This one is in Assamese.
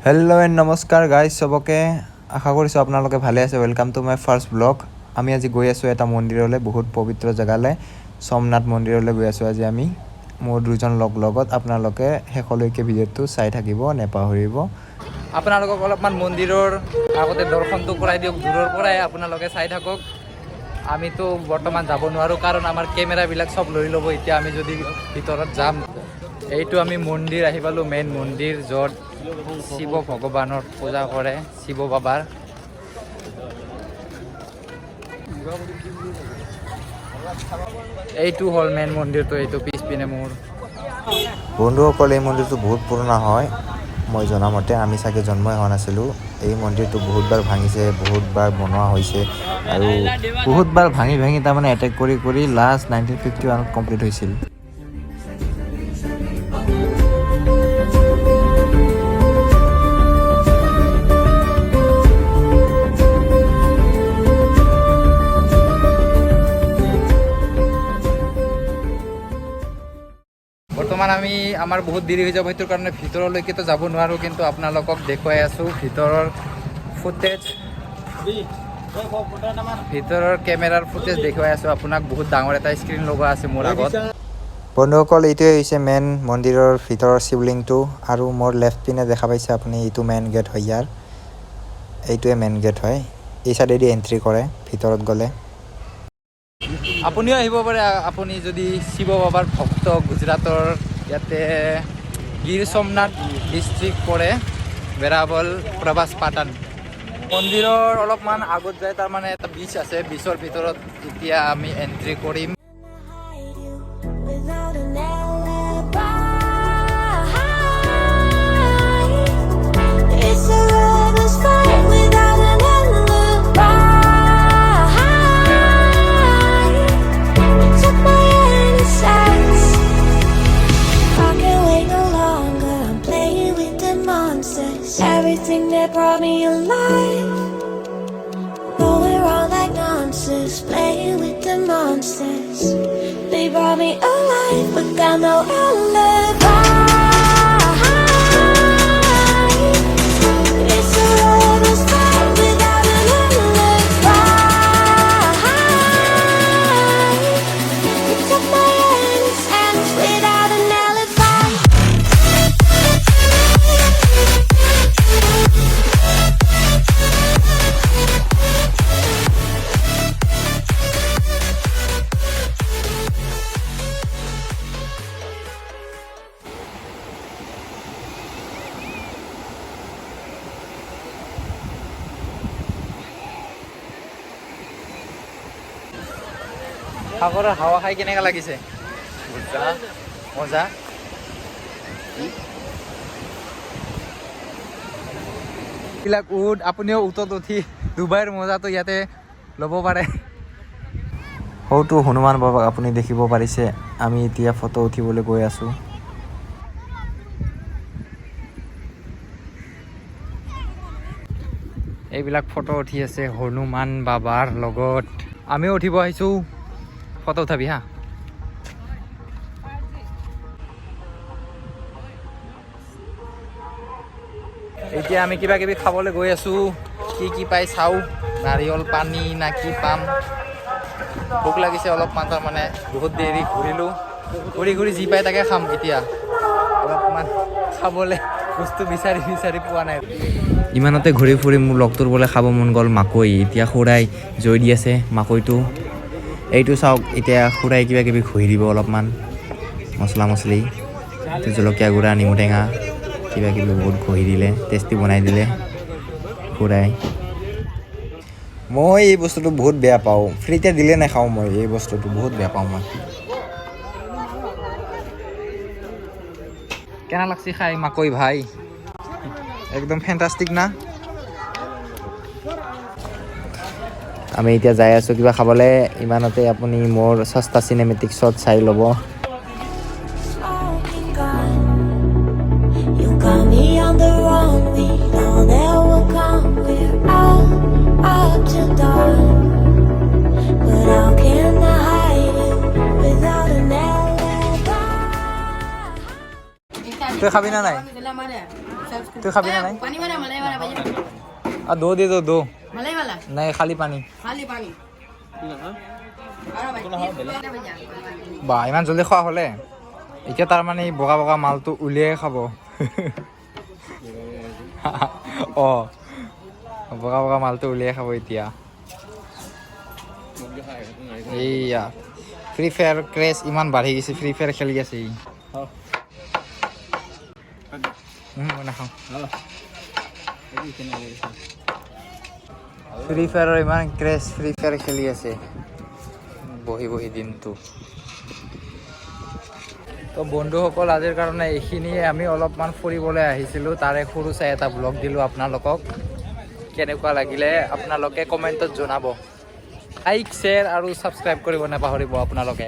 हेलो एंड नमस्कार गाइज सबके आशा करिছো আপোনালোকে ভালে আছে welcome to my first blog আমি আজি গৈ আছো এটা মন্দিৰলৈ বহুত পবিত্ৰ জাগালৈ সোমনাথ মন্দিৰলৈ গৈ আছো আজি আমি মোৰ দুজন লগত আপোনালোকে হেকলৈকে ভিডিওটো চাই থাকিব নেপাহৰিব আপোনালোকক অলপমান মন্দিৰৰ আগতে দৰ্শনটো কৰাই দিওক দূৰৰ পৰাই আপোনালোকে চাই থাকক আমিতো বৰ্তমান যাব নোৱাৰো কাৰণ আমাৰ কেমেৰা বিলাক সব লৈ লব এতিয়া আমি যদি ভিতৰত যাম এইটো আমি মন্দিৰ আহি পালো মেইন মন্দিৰ যত শিৱ ভগৱানৰ পূজা কৰে শিৱ বাবাৰ এইটো হল মেইন মন্দিৰটো এইটো পিছপিনে মোৰ বন্ধুসকল এই মন্দিৰটো বহুত পুৰণা হয় মই জনামতে আমি চাগে জন্মই হোৱা নাছিলো এই মন্দিৰটো বহুতবাৰ ভাঙিছে বহুতবাৰ বনোৱা হৈছে আৰু বহুতবাৰ ভাঙি তাৰমানে এটেক কৰি লাষ্ট 1951 ত কমপ্লিট হৈছিল বৰ্তমান আমি আমাৰ বহুত দেৰি হৈ যাব হেতুৰ কাৰণে ভিতৰলৈকে তো যাব নোৱাৰো কিন্তু আপোনালোকক দেখুৱাই আছো ভিতৰৰ ফুটেজ ভিতৰৰ কেমেৰাৰ ফুটেজ দেখুৱাই আছো আপোনাক বহুত ডাঙৰ এটা স্ক্ৰিন লগোৱা আছে মোৰ আগত বন্ধুসকল এইটোৱে হৈছে মেইন মন্দিৰৰ ভিতৰৰ শিৱলিংটো আৰু মোৰ লেফট পিনে দেখা পাইছে আপুনি এইটো মেইন গেট হয় ইয়াৰ এইটোৱে মেইন গেট হয় এই সাইডেদি এন্ট্ৰি কৰে ভিতৰত গলে আপুনিও আহিব পাৰে আপুনি যদি শিৱ বাবাৰ ভক্ত গুজৰাটৰ ইয়াতে গিৰ সোমনাথ ডিস্ট্ৰিক্ট পৰে বেৰাবল প্ৰবাস পাটন মন্দিৰৰ অলপমান আগত যায় তাৰ মানে এটা বিচ আছে বিচৰ ভিতৰত এতিয়া আমি এন্ট্ৰি কৰিম Everything that brought me alive, going wrong like nonsense, playing with the monsters. They brought me alive, but got no alibi. It's a road that's fine without an alibi. You took my innocence without an alibi. সাগৰৰ হাৱা খাই কেনেকা লাগিছে মজা বিলাক উঠ আপুনিও উঠত উঠি দুবাইৰ মজাটো ইয়াতে ল'ব পাৰে হয়তো হনুমান বাবাক আপুনি দেখিব পাৰিছে আমি এতিয়া ফটো উঠিবলৈ গৈ আছো এইবিলাক ফটো উঠি আছে হনুমান বাবাৰ লগত আমিও উঠিব আহিছো ফটো উঠাবি হা এতিয়া আমি কিবা কিবি খাবলৈ গৈ আছো কি পাই চাও নাৰিকল পানী না কি পাম ভোক লাগিছে অলপমান তাৰ মানে বহুত দেৰি ঘূৰি যি পাই তাকে খাম এতিয়া অলপমান খাবলৈ বস্তু বিচাৰি পোৱা নাই ইমানতে ঘূৰি ফুৰি মোৰ লগটোৰ বোলে খাব মন গ'ল মাকৈ এতিয়া খুৰাই জৈ দি আছে মাকৈটো এইটো চাওক এতিয়া খুৰাই কিবা কিবি ঘঁহি দিব অলপমান মছলা মছলি জলকীয়া গুড়া নেমু টেঙা কিবা কিবি বহুত ঘঁহি দিলে টেষ্টি বনাই দিলে খুৰাই মই এই বস্তুটো বহুত বেয়া পাওঁ ফ্ৰীতে দিলে নাখাওঁ মই এই বস্তুটো বহুত বেয়া পাওঁ মই কেনে লাগছে খাই মাকৈ ভাই একদম ফেণ্টাষ্টিক না আমি এতিয়া যাই আছো কিবা খাবলৈ ইমানতে আপুনি মোৰ সস্তা চিনেমেটিক শ্বট চাই ল'ব তই খাবি না নাই तू खाबी ना नहीं पानी वाला मलाई वाला भैया दो दे दो मलाई वाला नहीं खाली पानी खाली पानी বা ইমান জলদি খোৱা হ'লে এতিয়া তাৰমানে এই বগা বগা মালটো উলিয়াই খাব অঁ বগা বগা মালটো উলিয়াই খাব এতিয়া এইয়া ফ্ৰী ফায়াৰ ক্ৰেজ ইমান বাঢ়ি গৈছে ফ্ৰী ফায়াৰ খেলি আছে ই মই নাখাওঁ ফ্ৰী ফায়াৰৰ ইমান ক্ৰেজ ফ্ৰী ফায়াৰ খেলি আছে বহি বহি দিনটো তো বন্ধুসকল আজিৰ কাৰণে এইখিনিয়ে আমি অলপমান ফুৰিবলৈ আহিছিলোঁ তাৰে সৰু চাই এটা ব্লগ দিলোঁ আপোনালোকক কেনেকুৱা লাগিলে আপোনালোকে কমেণ্টত জনাব লাইক শ্বেয়াৰ আৰু ছাবস্ক্ৰাইব কৰিব নাপাহৰিব আপোনালোকে